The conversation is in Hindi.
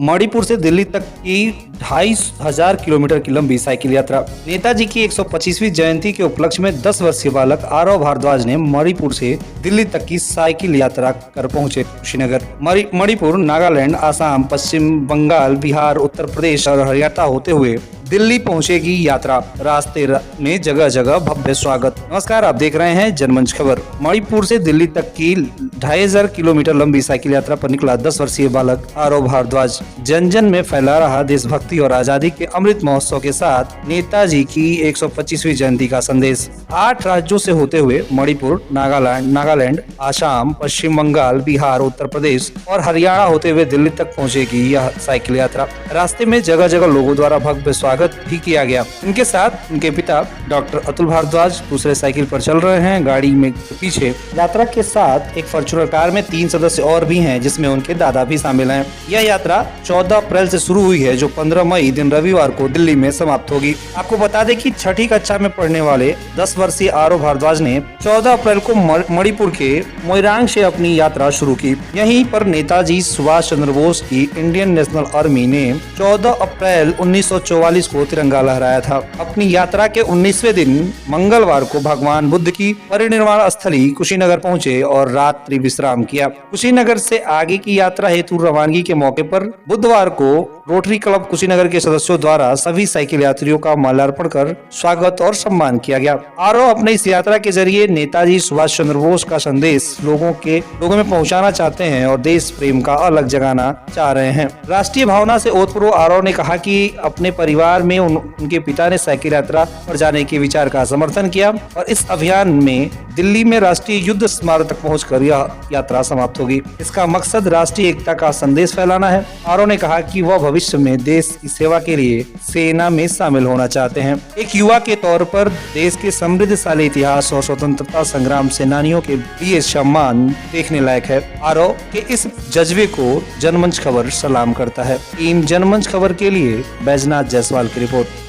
मणिपुर से दिल्ली तक की 2500 किलोमीटर की लंबी साइकिल यात्रा। नेताजी की 125वीं जयंती के उपलक्ष्य में 10 वर्षीय बालक आरव भारद्वाज ने मणिपुर से दिल्ली तक की साइकिल यात्रा कर पहुंचे कुशीनगर। मणिपुर, नागालैंड, आसाम, पश्चिम बंगाल, बिहार, उत्तर प्रदेश और हरियाणा होते हुए दिल्ली पहुंचेगी यात्रा। रास्ते में जगह जगह भव्य स्वागत। नमस्कार, आप देख रहे हैं जनमंच खबर। मणिपुर से दिल्ली तक की 2500 किलोमीटर लंबी साइकिल यात्रा पर निकला 10 वर्षीय बालक आरव भारद्वाज जन जन में फैला रहा देशभक्ति और आजादी के अमृत महोत्सव के साथ नेताजी की 125वीं जयंती का संदेश। 8 राज्यों से होते हुए मणिपुर, नागालैंड, आसाम, पश्चिम बंगाल, बिहार, उत्तर प्रदेश और हरियाणा होते हुए दिल्ली तक पहुंचेगी यह साइकिल यात्रा। रास्ते में जगह जगह लोगों द्वारा भव्य स्वागत भी किया गया। इनके साथ उनके पिता डॉक्टर अतुल भारद्वाज दूसरे साइकिल पर चल रहे हैं। गाड़ी में पीछे यात्रा के साथ एक फॉर्च्यूनर कार में 3 सदस्य और भी हैं, जिसमें उनके दादा भी शामिल हैं। यह यात्रा 14 अप्रैल से शुरू हुई है, जो 15 मई दिन रविवार को दिल्ली में समाप्त होगी। आपको बता दें कि छठी कक्षा में पढ़ने वाले 10 वर्षीय आरव भारद्वाज ने 14 अप्रैल को मणिपुर के मोइरांग से अपनी यात्रा शुरू की। यहीं पर नेताजी सुभाष चंद्र बोस की इंडियन नेशनल आर्मी ने 14 अप्रैल 1944 को तिरंगा लहराया था। अपनी यात्रा के 19वें दिन मंगलवार को भगवान बुद्ध की परिनिर्वाण स्थली कुशीनगर पहुंचे और रात्रि विश्राम किया। कुशीनगर से आगे की यात्रा हेतु रवानगी के मौके पर बुधवार को रोटरी क्लब कुशीनगर के सदस्यों द्वारा सभी साइकिल यात्रियों का माल्यार्पण कर स्वागत और सम्मान किया गया। आरव अपने इस यात्रा के जरिए नेताजी सुभाष चंद्र बोस का संदेश लोगों में पहुंचाना चाहते हैं और देश प्रेम का अलग जगाना चाह रहे हैं। राष्ट्रीय भावना से ओतप्रोत आरव ने कहा कि अपने परिवार में उनके पिता ने साइकिल यात्रा पर जाने के विचार का समर्थन किया और इस अभियान में दिल्ली में राष्ट्रीय युद्ध स्मारक तक पहुंचकर यह यात्रा समाप्त होगी। इसका मकसद राष्ट्रीय एकता का संदेश फैलाना है। आरव ने कहा कि वह भविष्य में देश की सेवा के लिए सेना में शामिल होना चाहते हैं। एक युवा के तौर पर देश के समृद्धशाली इतिहास और स्वतंत्रता संग्राम सेनानियों के लिए सम्मान देखने लायक है। आरव के इस जज्बे को जनमंच खबर सलाम करता है। टीम जनमंच खबर के लिए बैजनाथ जायसवाल की रिपोर्ट।